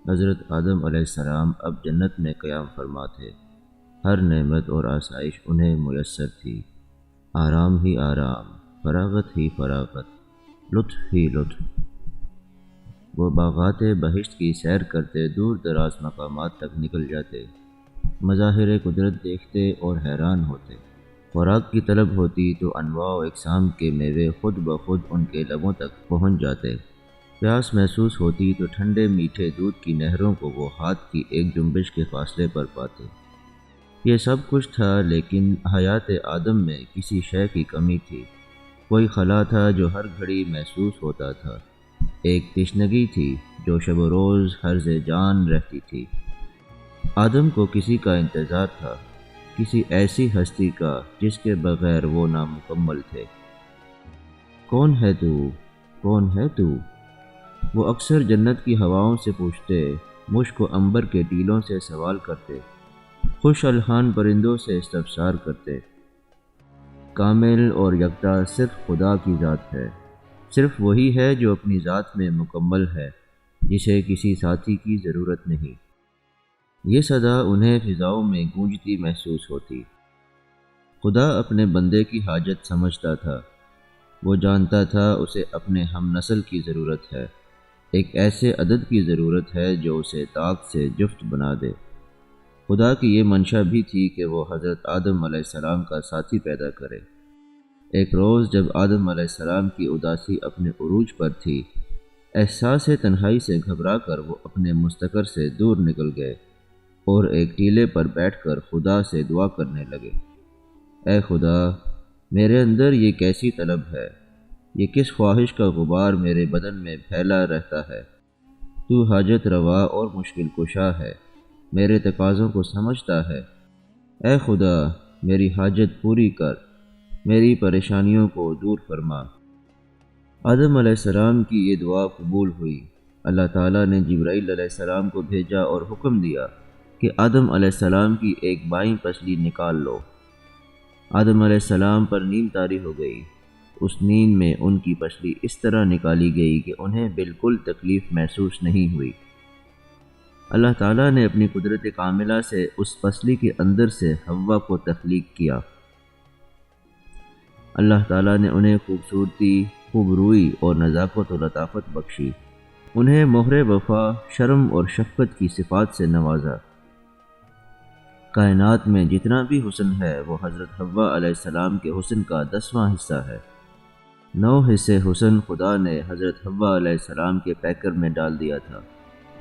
حضرت آدم علیہ السلام اب جنت میں قیام فرما تھے۔ ہر نعمت اور آسائش انہیں میسر تھی۔ آرام ہی آرام، فراغت ہی فراغت، لطف ہی لطف۔ وہ باغات بہشت کی سیر کرتے دور دراز مقامات تک نکل جاتے، مظاہر قدرت دیکھتے اور حیران ہوتے۔ خوراک کی طلب ہوتی تو انواع و اقسام کے میوے خود بخود ان کے لبوں تک پہنچ جاتے۔ پیاس محسوس ہوتی تو ٹھنڈے میٹھے دودھ کی نہروں کو وہ ہاتھ کی ایک جنبش کے فاصلے پر پاتے۔ یہ سب کچھ تھا، لیکن حیات آدم میں کسی شے کی کمی تھی۔ کوئی خلا تھا جو ہر گھڑی محسوس ہوتا تھا، ایک تشنگی تھی جو شب و روز ہرز جان رہتی تھی۔ آدم کو کسی کا انتظار تھا، کسی ایسی ہستی کا جس کے بغیر وہ نامکمل تھے۔ کون ہے تو؟ کون ہے تو؟ وہ اکثر جنت کی ہواؤں سے پوچھتے، مشک و عنبر کے ٹیلوں سے سوال کرتے، خوش الحان پرندوں سے استفسار کرتے۔ کامل اور یکتا صرف خدا کی ذات ہے، صرف وہی ہے جو اپنی ذات میں مکمل ہے، جسے کسی ساتھی کی ضرورت نہیں۔ یہ صدا انہیں فضاؤں میں گونجتی محسوس ہوتی۔ خدا اپنے بندے کی حاجت سمجھتا تھا، وہ جانتا تھا اسے اپنے ہم نسل کی ضرورت ہے، ایک ایسے عدد کی ضرورت ہے جو اسے طاق سے جفت بنا دے۔ خدا کی یہ منشا بھی تھی کہ وہ حضرت آدم علیہ السلام کا ساتھی پیدا کرے۔ ایک روز جب آدم علیہ السلام کی اداسی اپنے عروج پر تھی، احساس تنہائی سے گھبرا کر وہ اپنے مستقر سے دور نکل گئے اور ایک ٹیلے پر بیٹھ کر خدا سے دعا کرنے لگے۔ اے خدا، میرے اندر یہ کیسی طلب ہے، یہ کس خواہش کا غبار میرے بدن میں پھیلا رہتا ہے۔ تو حاجت روا اور مشکل کشا ہے، میرے تقاضوں کو سمجھتا ہے۔ اے خدا، میری حاجت پوری کر، میری پریشانیوں کو دور فرما۔ آدم علیہ السلام کی یہ دعا قبول ہوئی۔ اللہ تعالیٰ نے جبرائیل علیہ السلام کو بھیجا اور حکم دیا کہ آدم علیہ السلام کی ایک بائیں پسلی نکال لو۔ آدم علیہ السلام پر نیند طاری ہو گئی۔ اس نیند میں ان کی پسلی اس طرح نکالی گئی کہ انہیں بالکل تکلیف محسوس نہیں ہوئی۔ اللہ تعالیٰ نے اپنی قدرت کاملہ سے اس پسلی کے اندر سے حوا کو تخلیق کیا۔ اللہ تعالیٰ نے انہیں خوبصورتی، خوبروئی اور نزاکت و لطافت بخشی، انہیں مہر وفا، شرم اور شفقت کی صفات سے نوازا۔ کائنات میں جتنا بھی حسن ہے وہ حضرت حوا علیہ السلام کے حسن کا 10واں حصہ ہے۔ 9 حصے حسن خدا نے حضرت حوا علیہ السلام کے پیکر میں ڈال دیا تھا۔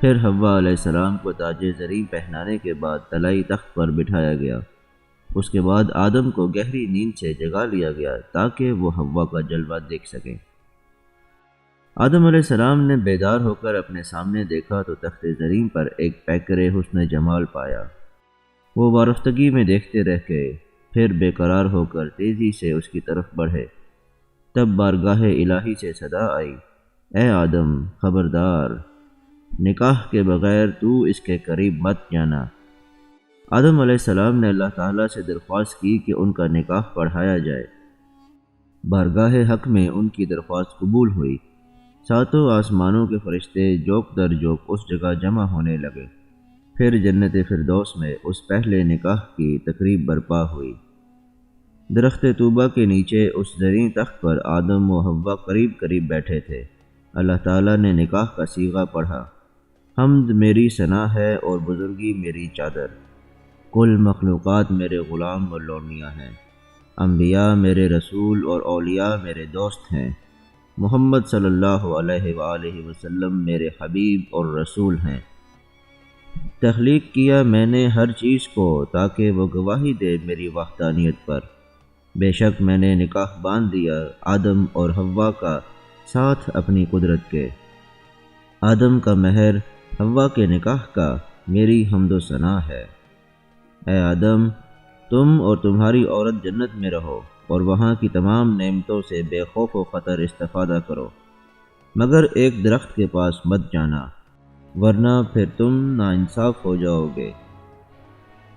پھر حوا علیہ السلام کو تاج زریں پہنانے کے بعد طلائی تخت پر بٹھایا گیا۔ اس کے بعد آدم کو گہری نیند سے جگا لیا گیا تاکہ وہ حوا کا جلوہ دیکھ سکیں۔ آدم علیہ السلام نے بیدار ہو کر اپنے سامنے دیکھا تو تخت زریں پر ایک پیکر حسن جمال پایا۔ وہ وارفتگی میں دیکھتے رہ گئے، پھر بے قرار ہو کر تیزی سے اس کی طرف بڑھے۔ تب بارگاہ الہی سے صدا آئی، اے آدم، خبردار، نکاح کے بغیر تو اس کے قریب مت جانا۔ آدم علیہ السلام نے اللہ تعالیٰ سے درخواست کی کہ ان کا نکاح پڑھایا جائے۔ بارگاہ حق میں ان کی درخواست قبول ہوئی۔ 7 آسمانوں کے فرشتے جوک در جوک اس جگہ جمع ہونے لگے۔ پھر جنت فردوس میں اس پہلے نکاح کی تقریب برپا ہوئی۔ درخت طوبہ کے نیچے اس زریں تخت پر آدم و حوا قریب قریب بیٹھے تھے۔ اللہ تعالیٰ نے نکاح کا صیغہ پڑھا، حمد میری ثنا ہے اور بزرگی میری چادر، کل مخلوقات میرے غلام اور لونیاں ہیں، انبیاء میرے رسول اور اولیاء میرے دوست ہیں، محمد صلی اللہ علیہ وآلہ وسلم میرے حبیب اور رسول ہیں۔ تخلیق کیا میں نے ہر چیز کو تاکہ وہ گواہی دے میری وحدانیت پر۔ بے شک میں نے نکاح باندھ دیا آدم اور حوا کا ساتھ اپنی قدرت کے۔ آدم کا مہر حوا کے نکاح کا میری حمد و ثنا ہے۔ اے آدم، تم اور تمہاری عورت جنت میں رہو اور وہاں کی تمام نعمتوں سے بے خوف و خطر استفادہ کرو، مگر ایک درخت کے پاس مت جانا، ورنہ پھر تم ناانصاف ہو جاؤ گے۔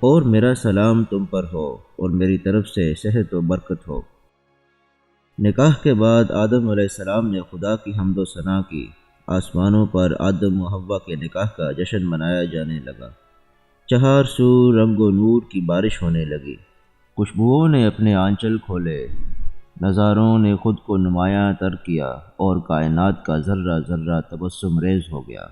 اور میرا سلام تم پر ہو اور میری طرف سے صحت و برکت ہو۔ نکاح کے بعد آدم علیہ السلام نے خدا کی حمد و ثنا کی آسمانوں پر آدم و حوا کے نکاح کا جشن منایا جانے لگا۔ چہار سو رنگ و نور کی بارش ہونے لگی، خوشبوؤں نے اپنے آنچل کھولے، نظاروں نے خود کو نمایاں تر کیا اور کائنات کا ذرہ ذرہ تبسم ریز ہو گیا۔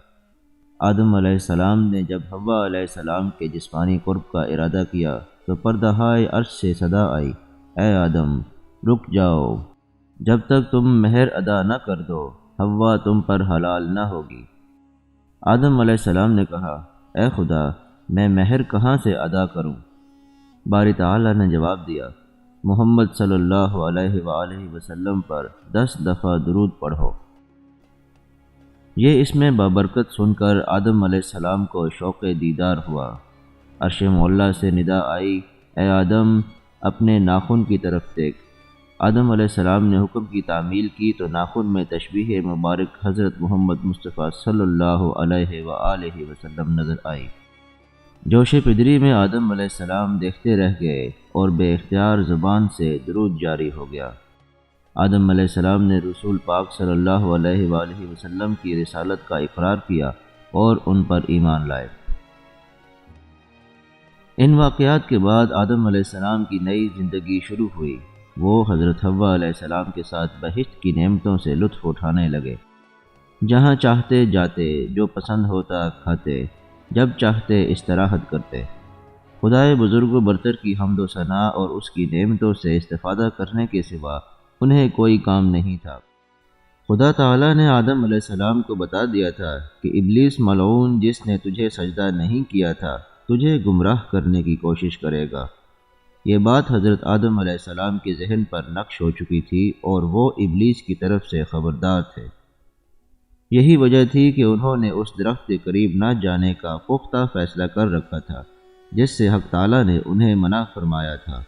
آدم علیہ السلام نے جب حوا علیہ السلام کے جسمانی قرب کا ارادہ کیا تو پردہائے عرش سے صدا آئی، اے آدم رک جاؤ، جب تک تم مہر ادا نہ کر دو حوا تم پر حلال نہ ہوگی۔ آدم علیہ السلام نے کہا، اے خدا میں مہر کہاں سے ادا کروں؟ باری تعالیٰ نے جواب دیا، محمد صلی اللہ علیہ وآلہ وسلم پر 10 دفعہ درود پڑھو۔ یہ اس میں بابرکت سن کر آدم علیہ السلام کو شوق دیدار ہوا۔ عرش معلیٰ سے ندا آئی، اے آدم اپنے ناخن کی طرف دیکھ۔ آدم علیہ السلام نے حکم کی تعمیل کی تو ناخن میں تشبیہ مبارک حضرت محمد مصطفیٰ صلی اللہ علیہ وآلہ وسلم نظر آئی۔ جوش پدری میں آدم علیہ السلام دیکھتے رہ گئے اور بے اختیار زبان سے درود جاری ہو گیا۔ آدم علیہ السلام نے رسول پاک صلی اللہ علیہ وآلہ وسلم کی رسالت کا اقرار کیا اور ان پر ایمان لائے۔ ان واقعات کے بعد آدم علیہ السلام کی نئی زندگی شروع ہوئی۔ وہ حضرت حوا علیہ السلام کے ساتھ بہشت کی نعمتوں سے لطف اٹھانے لگے، جہاں چاہتے جاتے، جو پسند ہوتا کھاتے، جب چاہتے استراحت کرتے۔ خدائے بزرگ و برتر کی حمد و ثنا اور اس کی نعمتوں سے استفادہ کرنے کے سوا انہیں کوئی کام نہیں تھا۔ خدا تعالیٰ نے آدم علیہ السلام کو بتا دیا تھا کہ ابلیس ملعون جس نے تجھے سجدہ نہیں کیا تھا تجھے گمراہ کرنے کی کوشش کرے گا۔ یہ بات حضرت آدم علیہ السلام کے ذہن پر نقش ہو چکی تھی اور وہ ابلیس کی طرف سے خبردار تھے۔ یہی وجہ تھی کہ انہوں نے اس درخت کے قریب نہ جانے کا پختہ فیصلہ کر رکھا تھا جس سے حق تعالیٰ نے انہیں منع فرمایا تھا۔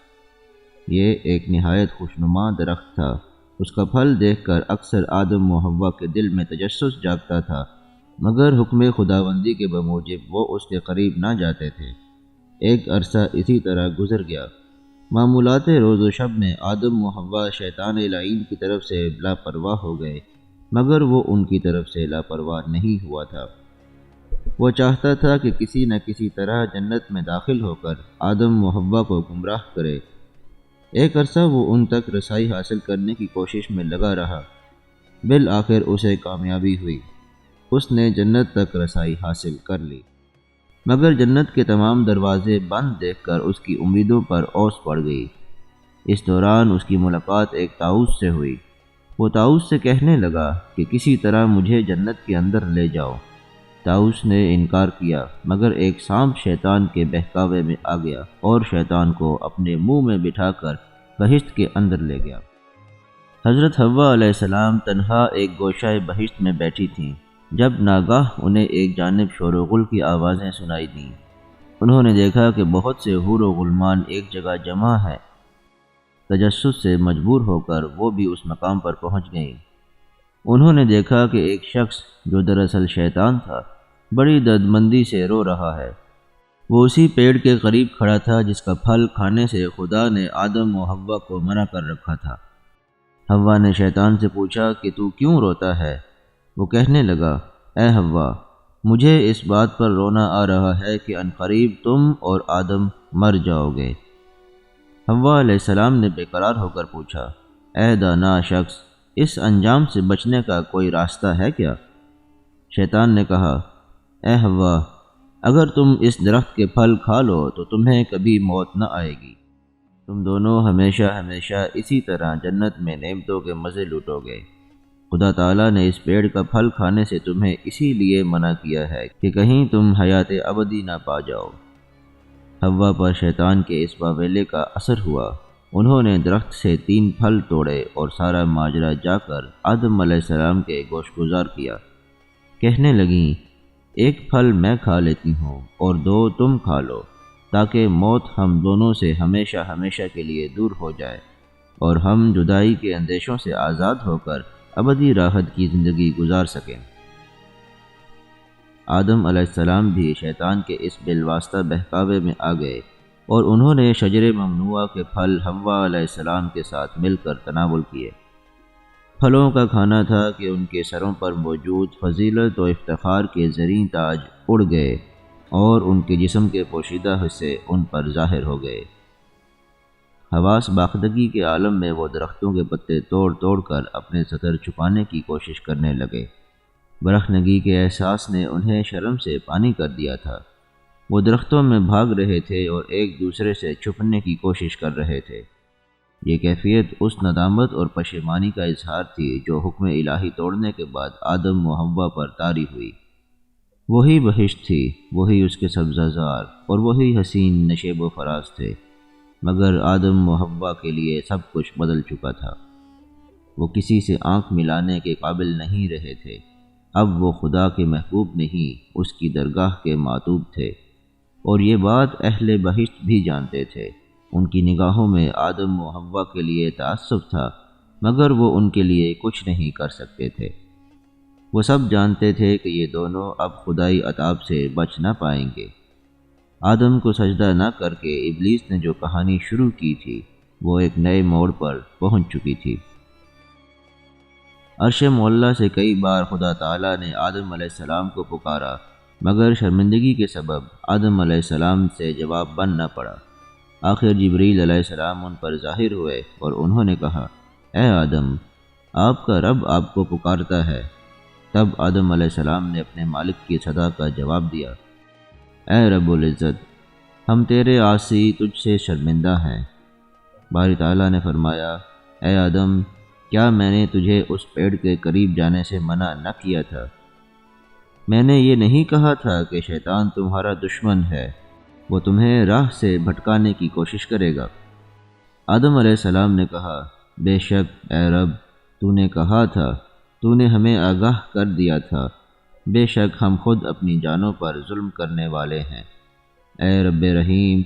یہ ایک نہایت خوشنما درخت تھا۔ اس کا پھل دیکھ کر اکثر آدم و حوا کے دل میں تجسس جاگتا تھا، مگر حکم خداوندی کے بموجب وہ اس کے قریب نہ جاتے تھے۔ ایک عرصہ اسی طرح گزر گیا۔ معمولات روز و شب میں آدم و حوا شیطان لعین کی طرف سے لاپرواہ ہو گئے، مگر وہ ان کی طرف سے لاپرواہ نہیں ہوا تھا۔ وہ چاہتا تھا کہ کسی نہ کسی طرح جنت میں داخل ہو کر آدم و حوا کو گمراہ کرے۔ ایک عرصہ وہ ان تک رسائی حاصل کرنے کی کوشش میں لگا رہا۔ بالآخر اسے کامیابی ہوئی، اس نے جنت تک رسائی حاصل کر لی، مگر جنت کے تمام دروازے بند دیکھ کر اس کی امیدوں پر اوس پڑ گئی۔ اس دوران اس کی ملاقات ایک طاؤس سے ہوئی۔ وہ طاؤس سے کہنے لگا کہ کسی طرح مجھے جنت کے اندر لے جاؤ۔ طاؤس نے انکار کیا، مگر ایک سانپ شیطان کے بہکاوے میں آ گیا اور شیطان کو اپنے منہ میں بٹھا کر بہشت کے اندر لے گیا۔ حضرت حوا علیہ السلام تنہا ایک گوشہ بہشت میں بیٹھی تھیں جب ناگاہ انہیں ایک جانب شور و غل کی آوازیں سنائی دیں۔ انہوں نے دیکھا کہ بہت سے حور و غلمان ایک جگہ جمع ہیں۔ تجسس سے مجبور ہو کر وہ بھی اس مقام پر پہنچ گئیں۔ انہوں نے دیکھا کہ ایک شخص جو دراصل شیطان تھا بڑی دردمندی سے رو رہا ہے۔ وہ اسی پیڑ کے قریب کھڑا تھا جس کا پھل کھانے سے خدا نے آدم و حوا کو منع کر رکھا تھا۔ حوا نے شیطان سے پوچھا کہ تو کیوں روتا ہے؟ وہ کہنے لگا، اے حوا مجھے اس بات پر رونا آ رہا ہے کہ عنقریب تم اور آدم مر جاؤ گے۔ حوا علیہ السلام نے بے قرار ہو کر پوچھا، اے دانا شخص اس انجام سے بچنے کا کوئی راستہ ہے کیا؟ شیطان نے کہا، اے حوا اگر تم اس درخت کے پھل کھا لو تو تمہیں کبھی موت نہ آئے گی، تم دونوں ہمیشہ ہمیشہ اسی طرح جنت میں نعمتوں کے مزے لوٹو گے۔ خدا تعالیٰ نے اس پیڑ کا پھل کھانے سے تمہیں اسی لیے منع کیا ہے کہ کہیں تم حیات ابدی نہ پا جاؤ۔ حوا پر شیطان کے اس واویلے کا اثر ہوا۔ انہوں نے درخت سے 3 پھل توڑے اور سارا ماجرا جا کر آدم علیہ السلام کے گوش گزار کیا۔ کہنے لگیں، ایک پھل میں کھا لیتی ہوں اور 2 تم کھا لو، تاکہ موت ہم دونوں سے ہمیشہ ہمیشہ کے لیے دور ہو جائے اور ہم جدائی کے اندیشوں سے آزاد ہو کر ابدی راحت کی زندگی گزار سکیں۔ آدم علیہ السلام بھی شیطان کے اس بالواسطہ بہکاوے میں آ گئے اور انہوں نے شجر ممنوعہ کے پھل حوا علیہ السلام کے ساتھ مل کر تناول کیے۔ پھلوں کا کھانا تھا کہ ان کے سروں پر موجود فضیلت و افتخار کے زریں تاج اڑ گئے اور ان کے جسم کے پوشیدہ حصے ان پر ظاہر ہو گئے۔ حواس باختگی کے عالم میں وہ درختوں کے پتے توڑ توڑ کر اپنے سطر چھپانے کی کوشش کرنے لگے۔ برہنگی کے احساس نے انہیں شرم سے پانی کر دیا تھا۔ وہ درختوں میں بھاگ رہے تھے اور ایک دوسرے سے چھپنے کی کوشش کر رہے تھے۔ یہ کیفیت اس ندامت اور پشیمانی کا اظہار تھی جو حکم الہی توڑنے کے بعد آدم و حوا پر طاری ہوئی۔ وہی بہشت تھی، وہی اس کے سبزہ زار اور وہی حسین نشیب و فراز تھے، مگر آدم و حوا کے لیے سب کچھ بدل چکا تھا۔ وہ کسی سے آنکھ ملانے کے قابل نہیں رہے تھے۔ اب وہ خدا کے محبوب نہیں، اس کی درگاہ کے معتوب تھے، اور یہ بات اہل بہشت بھی جانتے تھے۔ ان کی نگاہوں میں آدم و حوا کے لیے تعصب تھا، مگر وہ ان کے لیے کچھ نہیں کر سکتے تھے۔ وہ سب جانتے تھے کہ یہ دونوں اب خدائی عطاب سے بچ نہ پائیں گے۔ آدم کو سجدہ نہ کر کے ابلیس نے جو کہانی شروع کی تھی وہ ایک نئے موڑ پر پہنچ چکی تھی۔ عرش معلیٰ سے کئی بار خدا تعالیٰ نے آدم علیہ السلام کو پکارا، مگر شرمندگی کے سبب آدم علیہ السلام سے جواب بن نہ پڑا۔ آخر جبریل علیہ السلام ان پر ظاہر ہوئے اور انہوں نے کہا، اے آدم، آپ کا رب آپ کو پکارتا ہے۔ تب آدم علیہ السلام نے اپنے مالک کی صدا کا جواب دیا، اے رب العزت، ہم تیرے عاصی تجھ سے شرمندہ ہیں۔ باری تعالیٰ نے فرمایا، اے آدم، کیا میں نے تجھے اس پیڑ کے قریب جانے سے منع نہ کیا تھا؟ میں نے یہ نہیں کہا تھا کہ شیطان تمہارا دشمن ہے، وہ تمہیں راہ سے بھٹکانے کی کوشش کرے گا؟ آدم علیہ السلام نے کہا، بے شک اے رب، تو نے کہا تھا، تو نے ہمیں آگاہ کر دیا تھا، بے شک ہم خود اپنی جانوں پر ظلم کرنے والے ہیں۔ اے رب رحیم،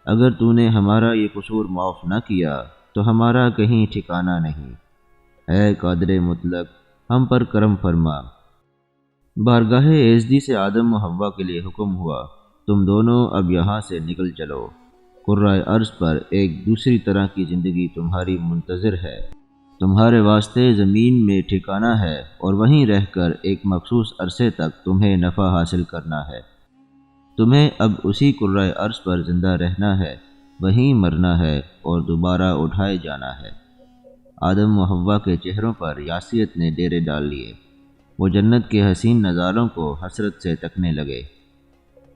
اگر تو نے ہمارا یہ قصور معاف نہ کیا تو ہمارا کہیں ٹھکانہ نہیں۔ اے قادر مطلق، ہم پر کرم فرما۔ بارگاہ ایزدی سے آدم و حوا کے لیے حکم ہوا، تم دونوں اب یہاں سے نکل چلو۔ کرۂ ارض پر ایک دوسری طرح کی زندگی تمہاری منتظر ہے۔ تمہارے واسطے زمین میں ٹھکانہ ہے اور وہیں رہ کر ایک مخصوص عرصے تک تمہیں نفع حاصل کرنا ہے۔ تمہیں اب اسی کرۂ ارض پر زندہ رہنا ہے، وہیں مرنا ہے اور دوبارہ اٹھائے جانا ہے۔ آدم و حوا کے چہروں پر یاسیت نے ڈیرے ڈال لیے۔ وہ جنت کے حسین نظاروں کو حسرت سے تکنے لگے۔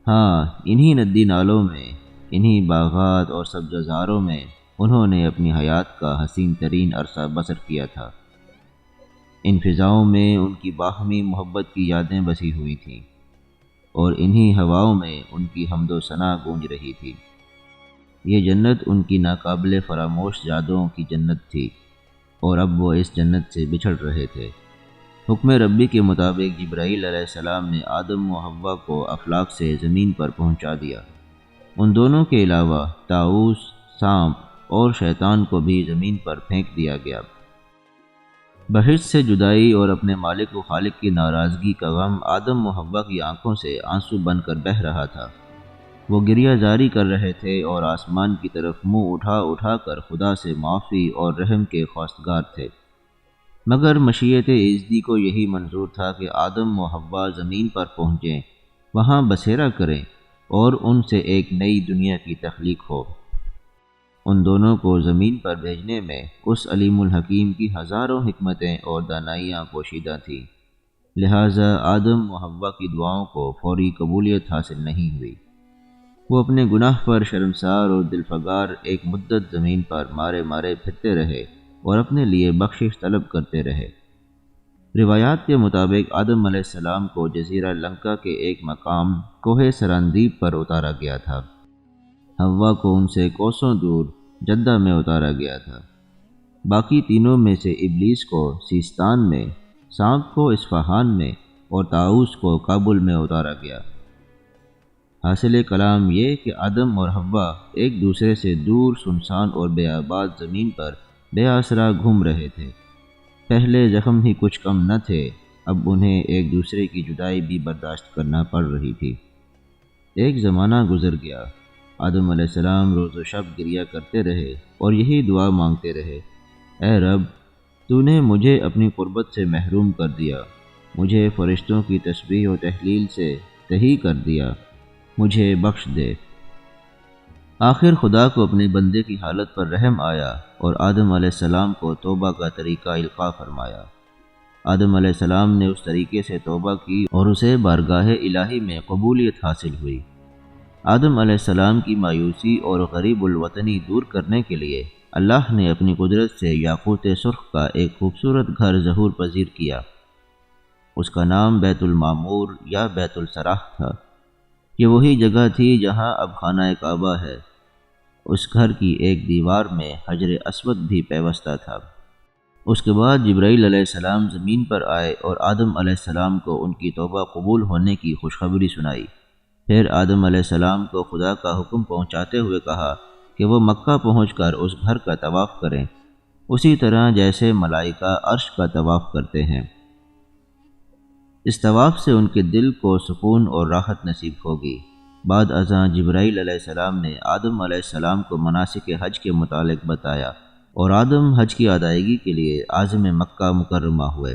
ہاں، انہی ندی نالوں میں، انہی باغات اور سبزہ زاروں میں انہوں نے اپنی حیات کا حسین ترین عرصہ بسر کیا تھا۔ ان فضاؤں میں ان کی باہمی محبت کی یادیں بسی ہوئی تھیں، اور انہی ہواؤں میں ان کی حمد و ثنا گونج رہی تھی۔ یہ جنت ان کی ناقابل فراموش یادوں کی جنت تھی، اور اب وہ اس جنت سے بچھڑ رہے تھے۔ حکم ربی کے مطابق جبرائیل علیہ السلام نے آدم و حوا کو افلاک سے زمین پر پہنچا دیا۔ ان دونوں کے علاوہ طاؤوس، سانپ اور شیطان کو بھی زمین پر پھینک دیا گیا۔ بہشت سے جدائی اور اپنے مالک و خالق کی ناراضگی کا غم آدم و حوا کی آنکھوں سے آنسو بن کر بہہ رہا تھا۔ وہ گریہ جاری کر رہے تھے اور آسمان کی طرف منہ اٹھا اٹھا کر خدا سے معافی اور رحم کے خواستگار تھے، مگر مشیت ایزدی کو یہی منظور تھا کہ آدم و حوا زمین پر پہنچیں، وہاں بسیرا کریں اور ان سے ایک نئی دنیا کی تخلیق ہو۔ ان دونوں کو زمین پر بھیجنے میں اس علیم الحکیم کی ہزاروں حکمتیں اور دانائیاں پوشیدہ تھیں، لہٰذا آدم و حوا کی دعاؤں کو فوری قبولیت حاصل نہیں ہوئی۔ وہ اپنے گناہ پر شرمسار اور دلفگار ایک مدت زمین پر مارے مارے پھرتے رہے اور اپنے لیے بخشش طلب کرتے رہے۔ روایات کے مطابق آدم علیہ السلام کو جزیرہ لنکا کے ایک مقام کوہ سراندیب پر اتارا گیا تھا۔ حوا کو ان سے کوسوں دور جدہ میں اتارا گیا تھا۔ باقی تینوں میں سے ابلیس کو سیستان میں، سانپ کو اصفہان میں اور طاؤوس کو کابل میں اتارا گیا۔ حاصل کلام یہ کہ آدم اور حوا ایک دوسرے سے دور سنسان اور بے آباد زمین پر بے آسرا گھوم رہے تھے۔ پہلے زخم ہی کچھ کم نہ تھے، اب انہیں ایک دوسرے کی جدائی بھی برداشت کرنا پڑ رہی تھی۔ ایک زمانہ گزر گیا۔ آدم علیہ السلام روز و شب گریہ کرتے رہے اور یہی دعا مانگتے رہے، اے رب، تو نے مجھے اپنی قربت سے محروم کر دیا، مجھے فرشتوں کی تسبیح و تحلیل سے تہی کر دیا، مجھے بخش دے۔ آخر خدا کو اپنے بندے کی حالت پر رحم آیا اور آدم علیہ السلام کو توبہ کا طریقہ القاء فرمایا۔ آدم علیہ السلام نے اس طریقے سے توبہ کی اور اسے بارگاہ الہی میں قبولیت حاصل ہوئی۔ آدم علیہ السلام کی مایوسی اور غریب الوطنی دور کرنے کے لیے اللہ نے اپنی قدرت سے یاقوت سرخ کا ایک خوبصورت گھر ظہور پذیر کیا۔ اس کا نام بیت المعمور یا بیت الصراح تھا۔ یہ وہی جگہ تھی جہاں اب خانہ کعبہ ہے۔ اس گھر کی ایک دیوار میں حجر اسود بھی پیوستہ تھا۔ اس کے بعد جبرائیل علیہ السلام زمین پر آئے اور آدم علیہ السلام کو ان کی توبہ قبول ہونے کی خوشخبری سنائی۔ پھر آدم علیہ السلام کو خدا کا حکم پہنچاتے ہوئے کہا کہ وہ مکہ پہنچ کر اس گھر کا طواف کریں، اسی طرح جیسے ملائکہ عرش کا طواف کرتے ہیں۔ اس طواف سے ان کے دل کو سکون اور راحت نصیب ہوگی۔ بعد ازاں جبرائیل علیہ السلام نے آدم علیہ السلام کو مناسک حج کے متعلق بتایا اور آدم حج کی ادائیگی کے لیے عازم مکہ مکرمہ ہوئے۔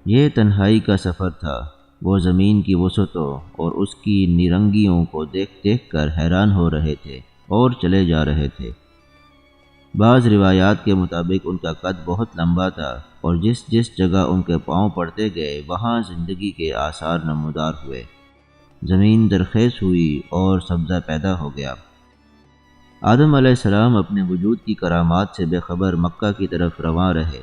یہ تنہائی کا سفر تھا۔ وہ زمین کی وسعتوں اور اس کی نیرنگیوں کو دیکھ دیکھ کر حیران ہو رہے تھے اور چلے جا رہے تھے۔ بعض روایات کے مطابق ان کا قد بہت لمبا تھا اور جس جس جگہ ان کے پاؤں پڑتے گئے وہاں زندگی کے آثار نمودار ہوئے۔ زمین زرخیز ہوئی اور سبزہ پیدا ہو گیا۔ آدم علیہ السلام اپنے وجود کی کرامات سے بے خبر مکہ کی طرف رواں رہے۔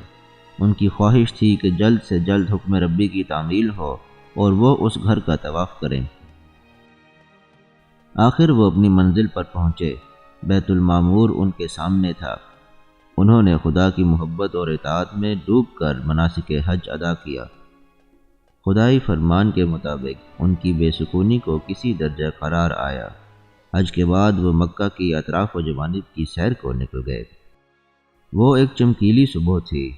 ان کی خواہش تھی کہ جلد سے جلد حکم ربی کی تعمیل ہو اور وہ اس گھر کا طواف کریں۔ آخر وہ اپنی منزل پر پہنچے۔ بیت المعمور ان کے سامنے تھا۔ انہوں نے خدا کی محبت اور اطاعت میں ڈوب کر مناسک حج ادا کیا۔ خدائی فرمان کے مطابق ان کی بے سکونی کو کسی درجہ قرار آیا۔ حج کے بعد وہ مکہ کی اطراف و جوانب کی سیر کو نکل گئے۔ وہ ایک چمکیلی صبح تھی۔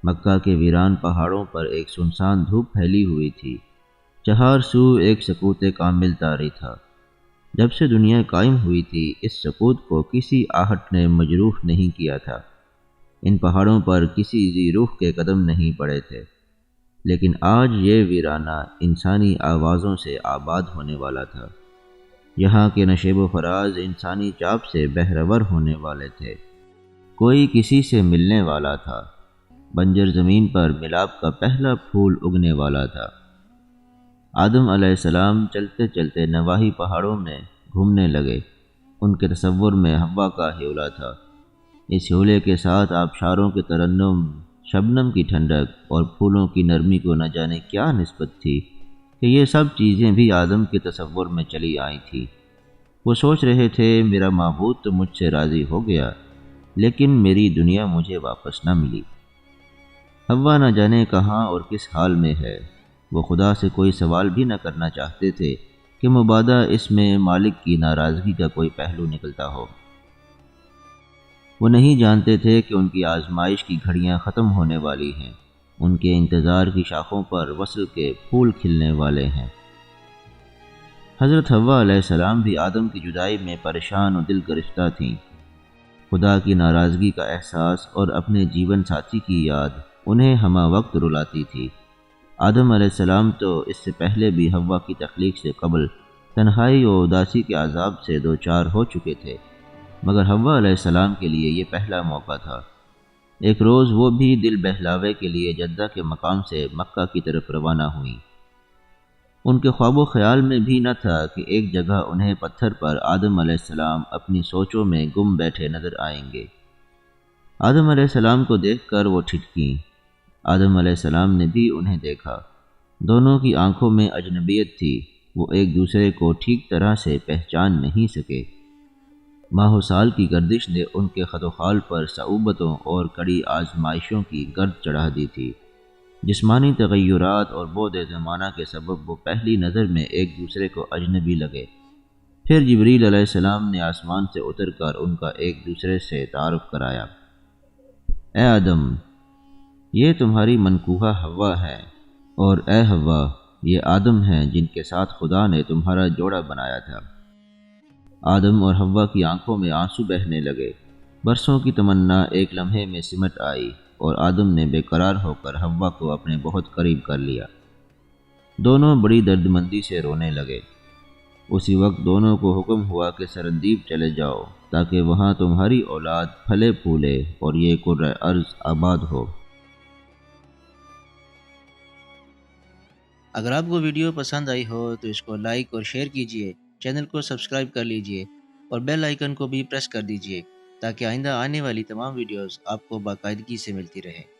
مکہ کے ویران پہاڑوں پر ایک سنسان دھوپ پھیلی ہوئی تھی۔ چہار سو ایک سکوت کامل طاری تھا۔ جب سے دنیا قائم ہوئی تھی اس سکوت کو کسی آہٹ نے مجروح نہیں کیا تھا۔ ان پہاڑوں پر کسی ذی روح کے قدم نہیں پڑے تھے، لیکن آج یہ ویرانہ انسانی آوازوں سے آباد ہونے والا تھا۔ یہاں کے نشیب و فراز انسانی چاپ سے بہرور ہونے والے تھے۔ کوئی کسی سے ملنے والا تھا۔ بنجر زمین پر ملاپ کا پہلا پھول اگنے والا تھا۔ آدم علیہ السلام چلتے چلتے نواحی پہاڑوں میں گھومنے لگے۔ ان کے تصور میں حوا کا ہیولا تھا۔ اس ہیولے کے ساتھ آبشاروں کے ترنم، شبنم کی ٹھنڈک اور پھولوں کی نرمی کو نہ جانے کیا نسبت تھی کہ یہ سب چیزیں بھی آدم کے تصور میں چلی آئی تھیں۔ وہ سوچ رہے تھے میرا معبود تو مجھ سے راضی ہو گیا، لیکن میری دنیا مجھے واپس نہ ملی۔ حوا نہ جانے کہاں اور کس حال میں ہے۔ وہ خدا سے کوئی سوال بھی نہ کرنا چاہتے تھے کہ مبادا اس میں مالک کی ناراضگی کا کوئی پہلو نکلتا ہو۔ وہ نہیں جانتے تھے کہ ان کی آزمائش کی گھڑیاں ختم ہونے والی ہیں۔ ان کے انتظار کی شاخوں پر وصل کے پھول کھلنے والے ہیں۔ حضرت حوا علیہ السلام بھی آدم کی جدائی میں پریشان و دل گرفتہ تھیں۔ خدا کی ناراضگی کا احساس اور اپنے جیون ساتھی کی یاد انہیں ہمہ وقت رلاتی تھی۔ آدم علیہ السلام تو اس سے پہلے بھی حوا کی تخلیق سے قبل تنہائی و اداسی کے عذاب سے دوچار ہو چکے تھے، مگر حوا علیہ السلام کے لیے یہ پہلا موقع تھا۔ ایک روز وہ بھی دل بہلاوے کے لیے جدہ کے مقام سے مکہ کی طرف روانہ ہوئیں۔ ان کے خواب و خیال میں بھی نہ تھا کہ ایک جگہ انہیں پتھر پر آدم علیہ السلام اپنی سوچوں میں گم بیٹھے نظر آئیں گے۔ آدم علیہ السلام کو دیکھ کر وہ ٹھٹکیں۔ آدم علیہ السلام نے بھی انہیں دیکھا۔ دونوں کی آنکھوں میں اجنبیت تھی۔ وہ ایک دوسرے کو ٹھیک طرح سے پہچان نہیں سکے۔ ماہ و سال کی گردش نے ان کے خط و خال پر صعوبتوں اور کڑی آزمائشوں کی گرد چڑھا دی تھی۔ جسمانی تغیرات اور بعد زمانہ کے سبب وہ پہلی نظر میں ایک دوسرے کو اجنبی لگے۔ پھر جبریل علیہ السلام نے آسمان سے اتر کر ان کا ایک دوسرے سے تعارف کرایا۔ اے آدم، یہ تمہاری منکوحہ حوا ہے، اور اے حوا، یہ آدم ہیں جن کے ساتھ خدا نے تمہارا جوڑا بنایا تھا۔ آدم اور حوا کی آنکھوں میں آنسو بہنے لگے۔ برسوں کی تمنا ایک لمحے میں سمٹ آئی اور آدم نے بے قرار ہو کر حوا کو اپنے بہت قریب کر لیا۔ دونوں بڑی درد مندی سے رونے لگے۔ اسی وقت دونوں کو حکم ہوا کہ سرندیب چلے جاؤ تاکہ وہاں تمہاری اولاد پھلے پھولے اور یہ کرۂ ارض آباد ہو۔ اگر آپ کو ویڈیو پسند آئی ہو تو اس کو لائک اور شیئر کیجیے، چینل کو سبسکرائب کر لیجیے اور بیل آئیکن کو بھی پریس کر دیجیے تاکہ آئندہ آنے والی تمام ویڈیوز آپ کو باقاعدگی سے ملتی رہے۔